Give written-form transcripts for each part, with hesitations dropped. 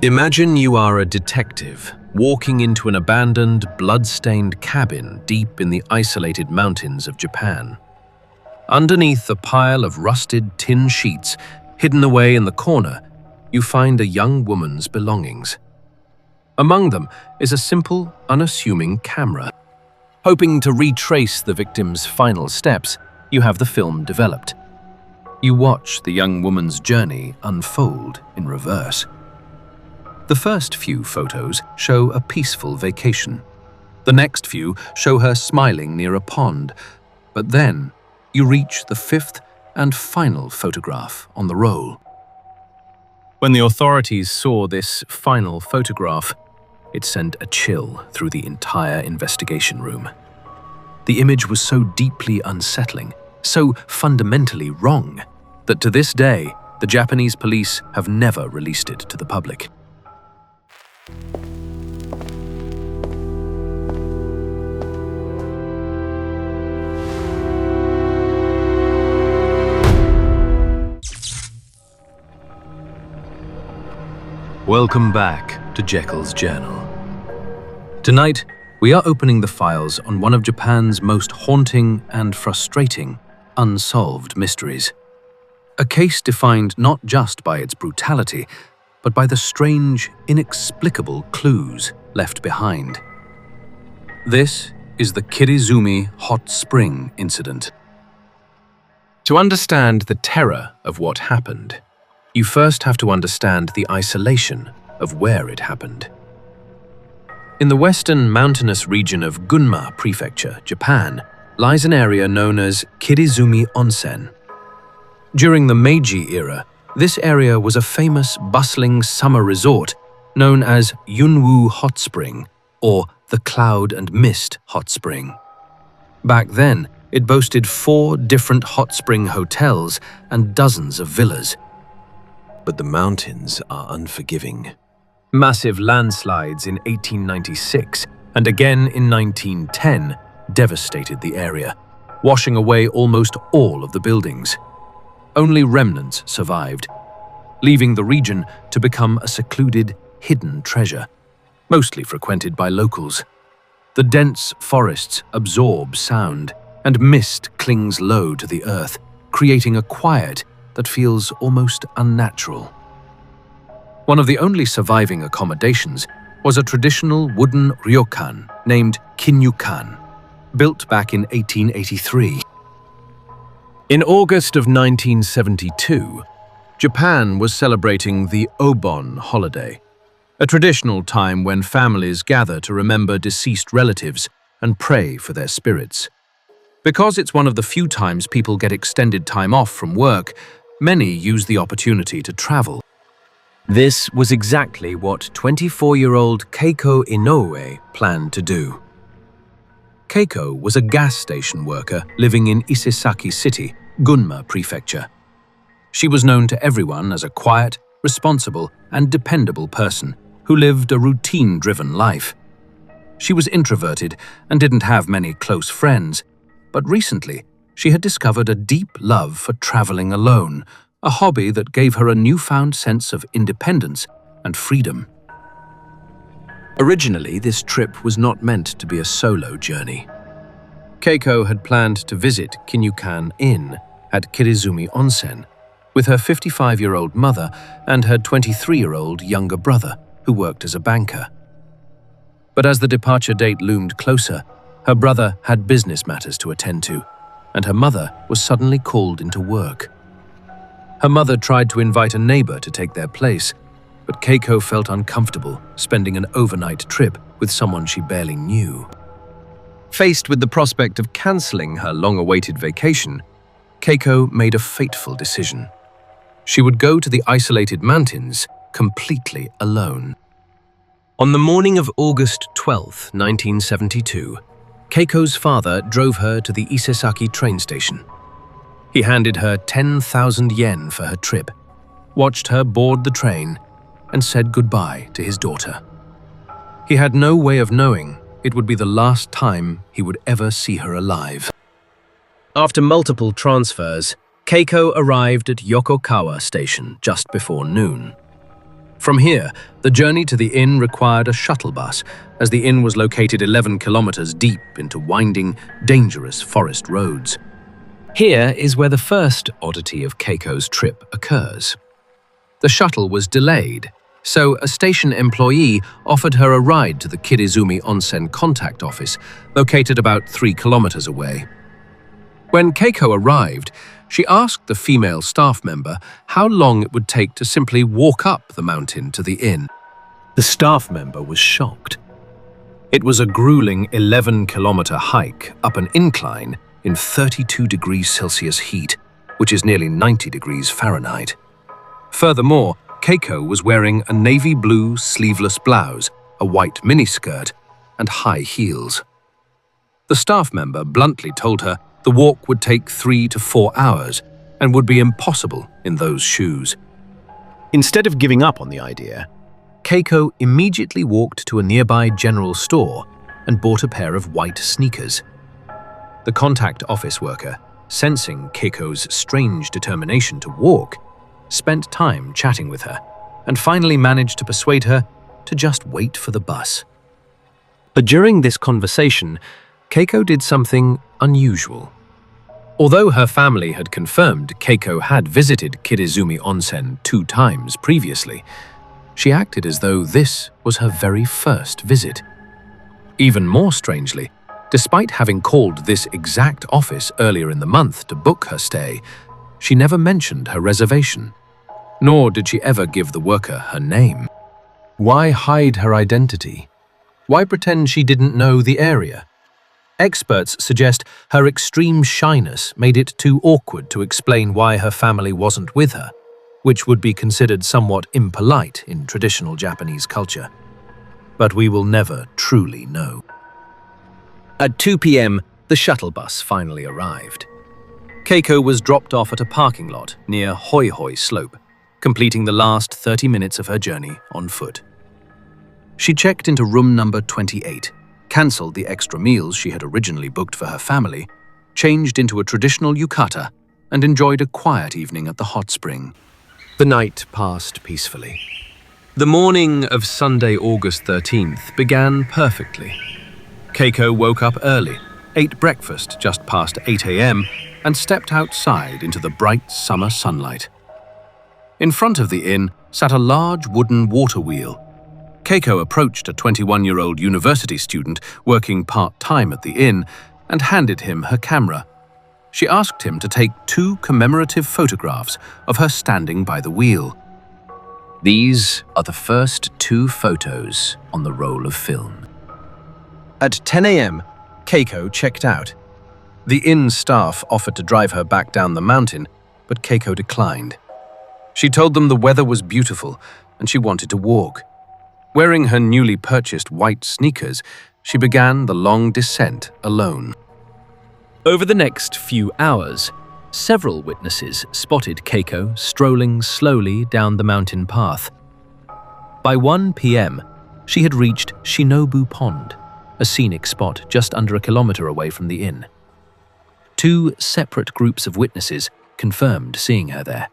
Imagine you are a detective walking into an abandoned, blood-stained cabin deep in the isolated mountains of Japan. Underneath a pile of rusted tin sheets hidden away in the corner, you find a young woman's belongings. Among them is a simple, unassuming camera. Hoping to retrace the victim's final steps, you have the film developed. You watch the young woman's journey unfold in reverse. The first few photos show a peaceful vacation. The next few show her smiling near a pond. But then, you reach the fifth and final photograph on the roll. When the authorities saw this final photograph, it sent a chill through the entire investigation room. The image was so deeply unsettling, so fundamentally wrong, that to this day, the Japanese police have never released it to the public. Welcome back to Jekyll's Journal. Tonight, we are opening the files on one of Japan's most haunting and frustrating unsolved mysteries. A case defined not just by its brutality, but by the strange, inexplicable clues left behind. This is the Kirizumi Hot Spring incident. To understand the terror of what happened, you first have to understand the isolation of where it happened. In the western mountainous region of Gunma Prefecture, Japan, lies an area known as Kirizumi Onsen. During the Meiji era, this area was a famous, bustling summer resort known as Unreleased Hot Spring, or the Cloud and Mist Hot Spring. Back then, it boasted 4 different hot spring hotels and dozens of villas. But the mountains are unforgiving. Massive landslides in 1896 and again in 1910 devastated the area, washing away almost all of the buildings. Only remnants survived, leaving the region to become a secluded, hidden treasure, mostly frequented by locals. The dense forests absorb sound, and mist clings low to the earth, creating a quiet that feels almost unnatural. One of the only surviving accommodations was a traditional wooden ryokan named Kinyukan, built back in 1883. In August of 1972, Japan was celebrating the Obon holiday, a traditional time when families gather to remember deceased relatives and pray for their spirits. Because it's one of the few times people get extended time off from work, many use the opportunity to travel. This was exactly what 24-year-old Keiko Inoue planned to do. Keiko was a gas station worker living in Isesaki City, Gunma Prefecture. She was known to everyone as a quiet, responsible, and dependable person who lived a routine-driven life. She was introverted and didn't have many close friends, but recently she had discovered a deep love for traveling alone, a hobby that gave her a newfound sense of independence and freedom. Originally, this trip was not meant to be a solo journey. Keiko had planned to visit Kinyukan Inn at Kirizumi Onsen with her 55-year-old mother and her 23-year-old younger brother, who worked as a banker. But as the departure date loomed closer, her brother had business matters to attend to, and her mother was suddenly called into work. Her mother tried to invite a neighbor to take their place, but Keiko felt uncomfortable spending an overnight trip with someone she barely knew. Faced with the prospect of cancelling her long-awaited vacation, Keiko made a fateful decision. She would go to the isolated mountains completely alone. On the morning of August 12, 1972, Keiko's father drove her to the Isesaki train station. He handed her 10,000 yen for her trip, watched her board the train, and said goodbye to his daughter. He had no way of knowing it would be the last time he would ever see her alive. After multiple transfers, Keiko arrived at Yokokawa Station just before noon. From here, the journey to the inn required a shuttle bus, as the inn was located 11 kilometers deep into winding, dangerous forest roads. Here is where the first oddity of Keiko's trip occurs. The shuttle was delayed, so a station employee offered her a ride to the Kirizumi Onsen contact office, located about 3 kilometers away. When Keiko arrived, she asked the female staff member how long it would take to simply walk up the mountain to the inn. The staff member was shocked. It was a grueling 11-kilometer hike up an incline in 32 degrees Celsius heat, which is nearly 90 degrees Fahrenheit. Furthermore, Keiko was wearing a navy blue sleeveless blouse, a white miniskirt, and high heels. The staff member bluntly told her the walk would take 3 to 4 hours and would be impossible in those shoes. Instead of giving up on the idea, Keiko immediately walked to a nearby general store and bought a pair of white sneakers. The contact office worker, sensing Keiko's strange determination to walk, spent time chatting with her and finally managed to persuade her to just wait for the bus. But during this conversation, Keiko did something unusual. Although her family had confirmed Keiko had visited Kirizumi Onsen 2 times previously, she acted as though this was her very first visit. Even more strangely, despite having called this exact office earlier in the month to book her stay, she never mentioned her reservation, nor did she ever give the worker her name. Why hide her identity? Why pretend she didn't know the area? Experts suggest her extreme shyness made it too awkward to explain why her family wasn't with her, which would be considered somewhat impolite in traditional Japanese culture. But we will never truly know. At 2 p.m., the shuttle bus finally arrived. Keiko was dropped off at a parking lot near Hoi Hoi Slope, completing the last 30 minutes of her journey on foot. She checked into room number 28, cancelled the extra meals she had originally booked for her family, changed into a traditional yukata, and enjoyed a quiet evening at the hot spring. The night passed peacefully. The morning of Sunday, August 13th began perfectly. Keiko woke up early, ate breakfast just past 8 a.m., and stepped outside into the bright summer sunlight. In front of the inn sat a large wooden water wheel. Keiko approached a 21-year-old university student working part-time at the inn and handed him her camera. She asked him to take 2 commemorative photographs of her standing by the wheel. These are the first 2 photos on the roll of film. At 10 a.m., Keiko checked out. The inn staff offered to drive her back down the mountain, but Keiko declined. She told them the weather was beautiful and she wanted to walk. Wearing her newly purchased white sneakers, she began the long descent alone. Over the next few hours, several witnesses spotted Keiko strolling slowly down the mountain path. By 1 p.m., she had reached Shinobu Pond, a scenic spot just under a kilometer away from the inn. 2 separate groups of witnesses confirmed seeing her there.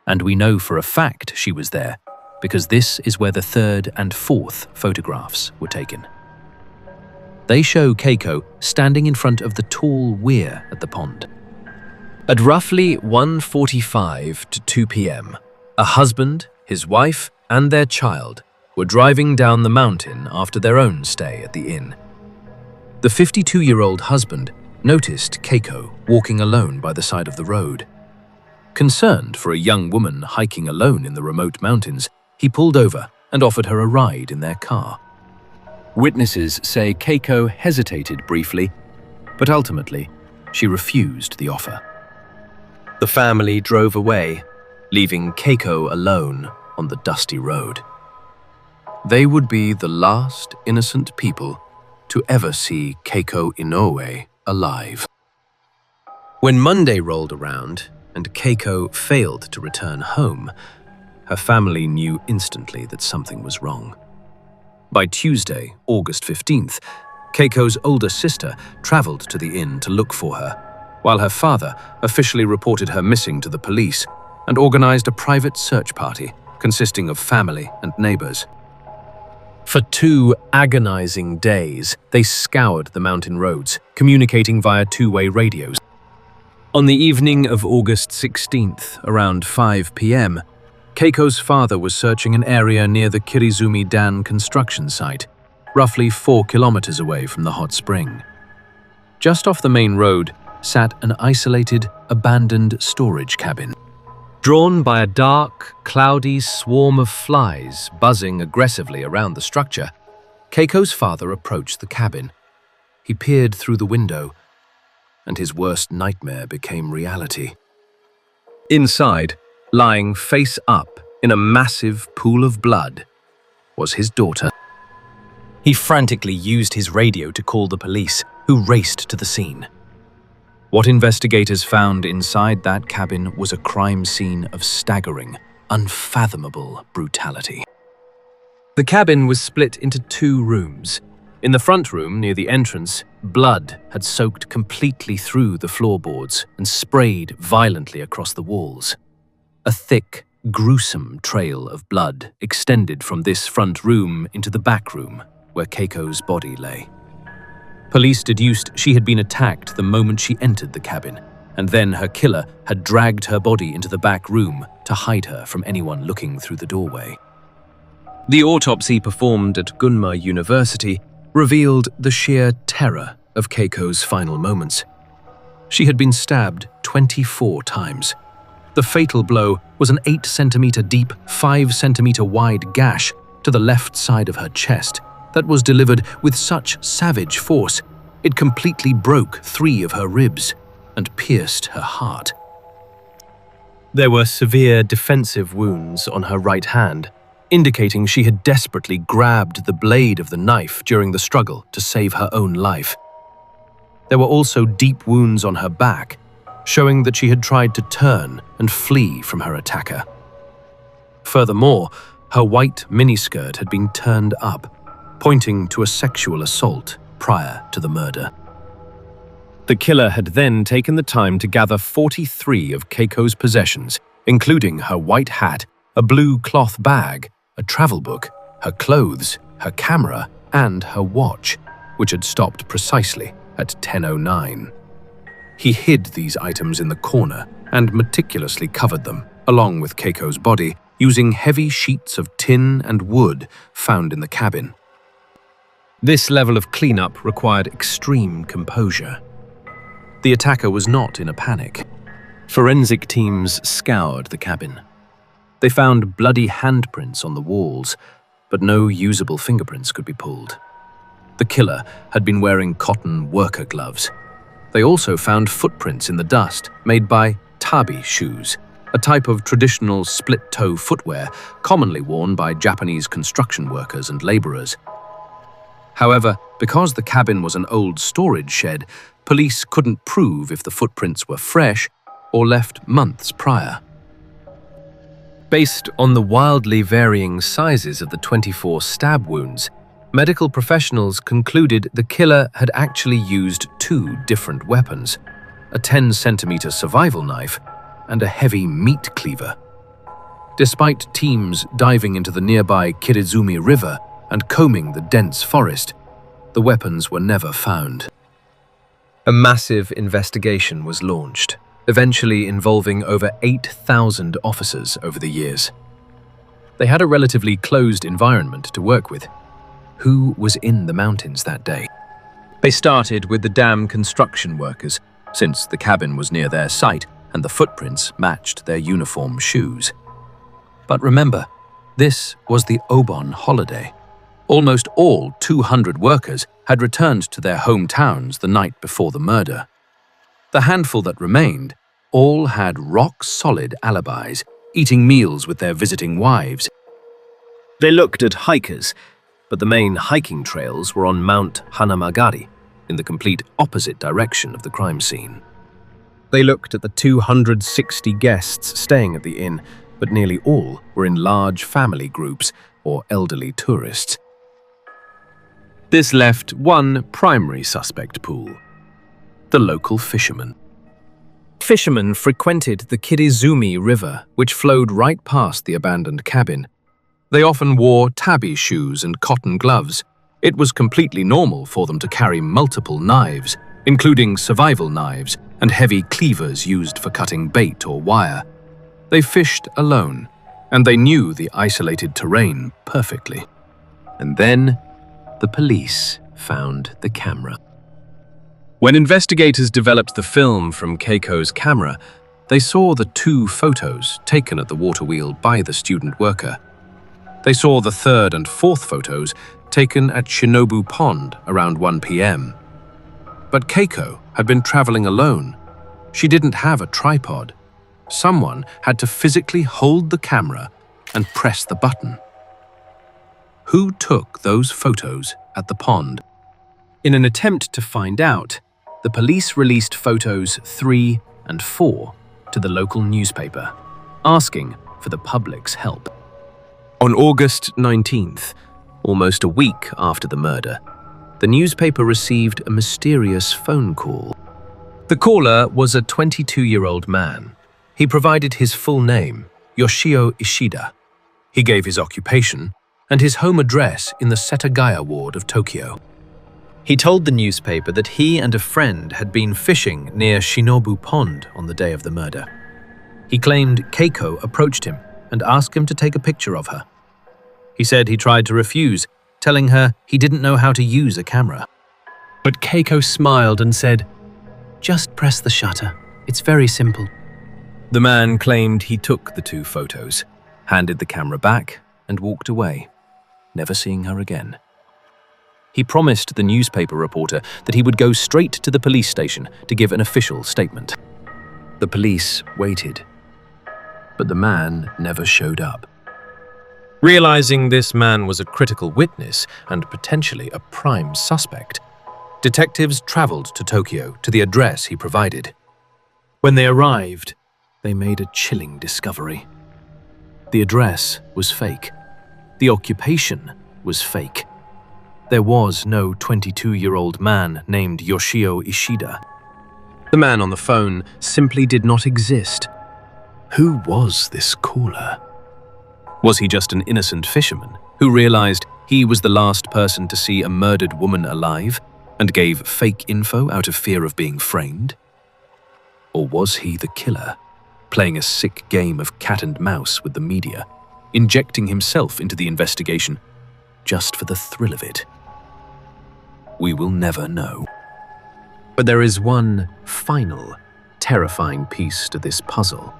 And we know for a fact she was there, because this is where the 3rd and 4th photographs were taken. They show Keiko standing in front of the tall weir at the pond. At roughly 1:45 to 2 p.m., a husband, his wife, and their child were driving down the mountain after their own stay at the inn. The 52-year-old husband noticed Keiko walking alone by the side of the road. Concerned for a young woman hiking alone in the remote mountains, he pulled over and offered her a ride in their car. Witnesses say Keiko hesitated briefly, but ultimately, she refused the offer. The family drove away, leaving Keiko alone on the dusty road. They would be the last innocent people to ever see Keiko Inoue alive. When Monday rolled around and Keiko failed to return home, her family knew instantly that something was wrong. By Tuesday, August 15th, Keiko's older sister traveled to the inn to look for her, while her father officially reported her missing to the police and organized a private search party consisting of family and neighbors. For 2 agonizing days, they scoured the mountain roads, communicating via two-way radios. On the evening of August 16th, around 5 p.m., Keiko's father was searching an area near the Kirizumi Dan construction site, roughly 4 kilometers away from the hot spring. Just off the main road sat an isolated, abandoned storage cabin. Drawn by a dark, cloudy swarm of flies buzzing aggressively around the structure, Keiko's father approached the cabin. He peered through the window, and his worst nightmare became reality. Inside, lying face up in a massive pool of blood, was his daughter. He frantically used his radio to call the police, who raced to the scene. What investigators found inside that cabin was a crime scene of staggering, unfathomable brutality. The cabin was split into 2 rooms. In the front room, near the entrance, blood had soaked completely through the floorboards and sprayed violently across the walls. A thick, gruesome trail of blood extended from this front room into the back room, where Keiko's body lay. Police deduced she had been attacked the moment she entered the cabin, and then her killer had dragged her body into the back room to hide her from anyone looking through the doorway. The autopsy performed at Gunma University revealed the sheer terror of Keiko's final moments. She had been stabbed 24 times. The fatal blow was an 8-centimeter deep, 5-centimeter wide gash to the left side of her chest that was delivered with such savage force it completely broke 3 of her ribs and pierced her heart. There were severe defensive wounds on her right hand, indicating she had desperately grabbed the blade of the knife during the struggle to save her own life. There were also deep wounds on her back, showing that she had tried to turn and flee from her attacker. Furthermore, her white miniskirt had been turned up, pointing to a sexual assault prior to the murder. The killer had then taken the time to gather 43 of Keiko's possessions, including her white hat, a blue cloth bag, a travel book, her clothes, her camera, and her watch, which had stopped precisely at 10:09. He hid these items in the corner and meticulously covered them, along with Keiko's body, using heavy sheets of tin and wood found in the cabin. This level of cleanup required extreme composure. The attacker was not in a panic. Forensic teams scoured the cabin. They found bloody handprints on the walls, but no usable fingerprints could be pulled. The killer had been wearing cotton worker gloves. They also found footprints in the dust made by tabi shoes, a type of traditional split-toe footwear commonly worn by Japanese construction workers and laborers. However, because the cabin was an old storage shed, police couldn't prove if the footprints were fresh or left months prior. Based on the wildly varying sizes of the 24 stab wounds, medical professionals concluded the killer had actually used 2 different weapons, a 10-centimeter survival knife and a heavy meat cleaver. Despite teams diving into the nearby Kirizumi River and combing the dense forest, the weapons were never found. A massive investigation was launched, eventually involving over 8,000 officers over the years. They had a relatively closed environment to work with. Who was in the mountains that day? They started with the dam construction workers, since the cabin was near their site and the footprints matched their uniform shoes. But remember, this was the Obon holiday. Almost all 200 workers had returned to their hometowns the night before the murder. The handful that remained all had rock-solid alibis, eating meals with their visiting wives. They looked at hikers, but the main hiking trails were on Mount Hanamagari, in the complete opposite direction of the crime scene. They looked at the 260 guests staying at the inn, but nearly all were in large family groups or elderly tourists. This left one primary suspect pool: the local fishermen. Fishermen frequented the Kirizumi River, which flowed right past the abandoned cabin. They often wore tabi shoes and cotton gloves. It was completely normal for them to carry multiple knives, including survival knives and heavy cleavers used for cutting bait or wire. They fished alone, and they knew the isolated terrain perfectly. And then, the police found the camera. When investigators developed the film from Keiko's camera, they saw the 2 photos taken at the water wheel by the student worker. They saw the 3rd and 4th photos taken at Shinobu Pond around 1 p.m. But Keiko had been traveling alone. She didn't have a tripod. Someone had to physically hold the camera and press the button. Who took those photos at the pond? In an attempt to find out, the police released photos 3 and 4 to the local newspaper, asking for the public's help. On August 19th, almost a week after the murder, the newspaper received a mysterious phone call. The caller was a 22-year-old man. He provided his full name, Yoshio Ishida. He gave his occupation and his home address in the Setagaya ward of Tokyo. He told the newspaper that he and a friend had been fishing near Shinobu Pond on the day of the murder. He claimed Keiko approached him and asked him to take a picture of her. He said he tried to refuse, telling her he didn't know how to use a camera. But Keiko smiled and said, "Just press the shutter. It's very simple." The man claimed he took the 2 photos, handed the camera back, and walked away, never seeing her again. He promised the newspaper reporter that he would go straight to the police station to give an official statement. The police waited, but the man never showed up. Realizing this man was a critical witness and potentially a prime suspect, detectives traveled to Tokyo to the address he provided. When they arrived, they made a chilling discovery. The address was fake. The occupation was fake. There was no 22-year-old man named Yoshio Ishida. The man on the phone simply did not exist. Who was this caller? Was he just an innocent fisherman who realized he was the last person to see a murdered woman alive and gave fake info out of fear of being framed? Or was he the killer, playing a sick game of cat and mouse with the media, injecting himself into the investigation just for the thrill of it? We will never know. But there is one final, terrifying piece to this puzzle.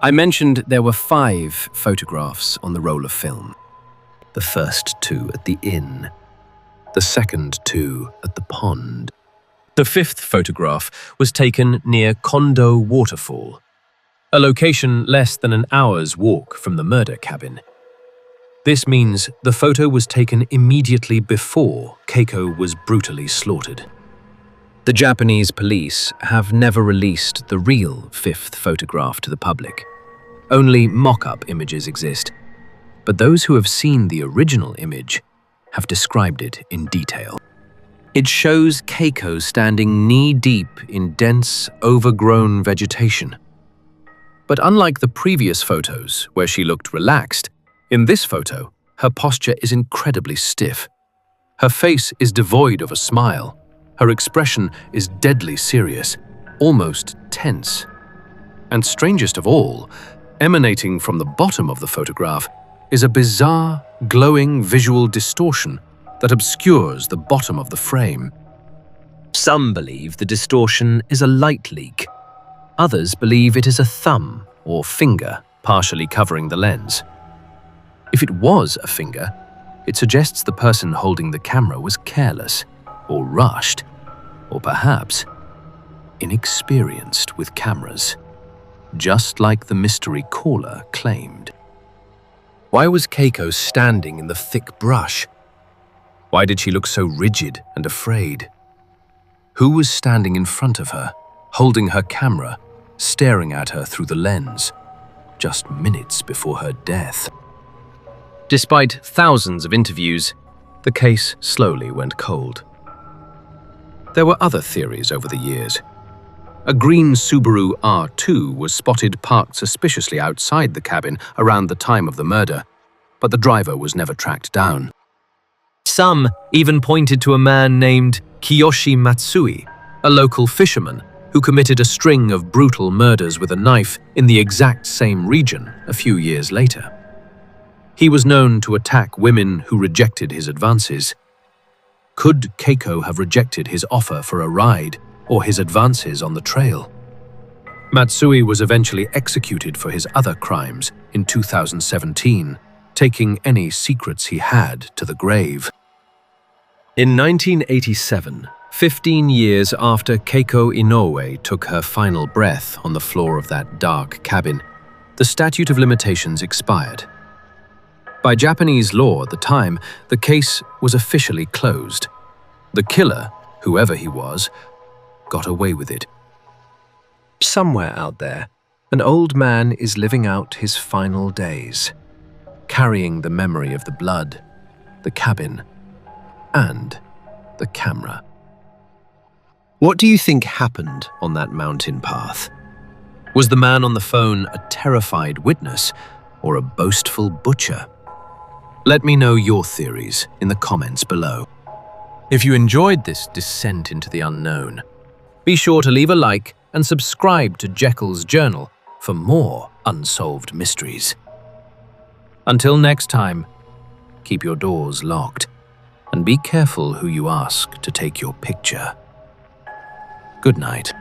I mentioned there were 5 photographs on the roll of film. The first 2 at the inn, the second 2 at the pond. The 5th photograph was taken near Kondo Waterfall, a location less than an hour's walk from the murder cabin. This means the photo was taken immediately before Keiko was brutally slaughtered. The Japanese police have never released the real 5th photograph to the public. Only mock-up images exist, but those who have seen the original image have described it in detail. It shows Keiko standing knee-deep in dense, overgrown vegetation. But unlike the previous photos, where she looked relaxed, in this photo, her posture is incredibly stiff. Her face is devoid of a smile. Her expression is deadly serious, almost tense. And strangest of all, emanating from the bottom of the photograph is a bizarre, glowing visual distortion that obscures the bottom of the frame. Some believe the distortion is a light leak. Others believe it is a thumb or finger partially covering the lens. If it was a finger, it suggests the person holding the camera was careless, or rushed, or perhaps inexperienced with cameras, just like the mystery caller claimed. Why was Keiko standing in the thick brush? Why did she look so rigid and afraid? Who was standing in front of her, holding her camera, staring at her through the lens, just minutes before her death? Despite thousands of interviews, the case slowly went cold. There were other theories over the years. A green Subaru R2 was spotted parked suspiciously outside the cabin around the time of the murder, but the driver was never tracked down. Some even pointed to a man named Kiyoshi Matsui, a local fisherman who committed a string of brutal murders with a knife in the exact same region a few years later. He was known to attack women who rejected his advances. Could Keiko have rejected his offer for a ride or his advances on the trail? Matsui was eventually executed for his other crimes in 2017, taking any secrets he had to the grave. In 1987, 15 years after Keiko Inoue took her final breath on the floor of that dark cabin, the statute of limitations expired. By Japanese law at the time, the case was officially closed. The killer, whoever he was, got away with it. Somewhere out there, an old man is living out his final days, carrying the memory of the blood, the cabin, and the camera. What do you think happened on that mountain path? Was the man on the phone a terrified witness or a boastful butcher? Let me know your theories in the comments below. If you enjoyed this descent into the unknown, be sure to leave a like and subscribe to Jekyll's Journal for more unsolved mysteries. Until next time, keep your doors locked and be careful who you ask to take your picture. Good night.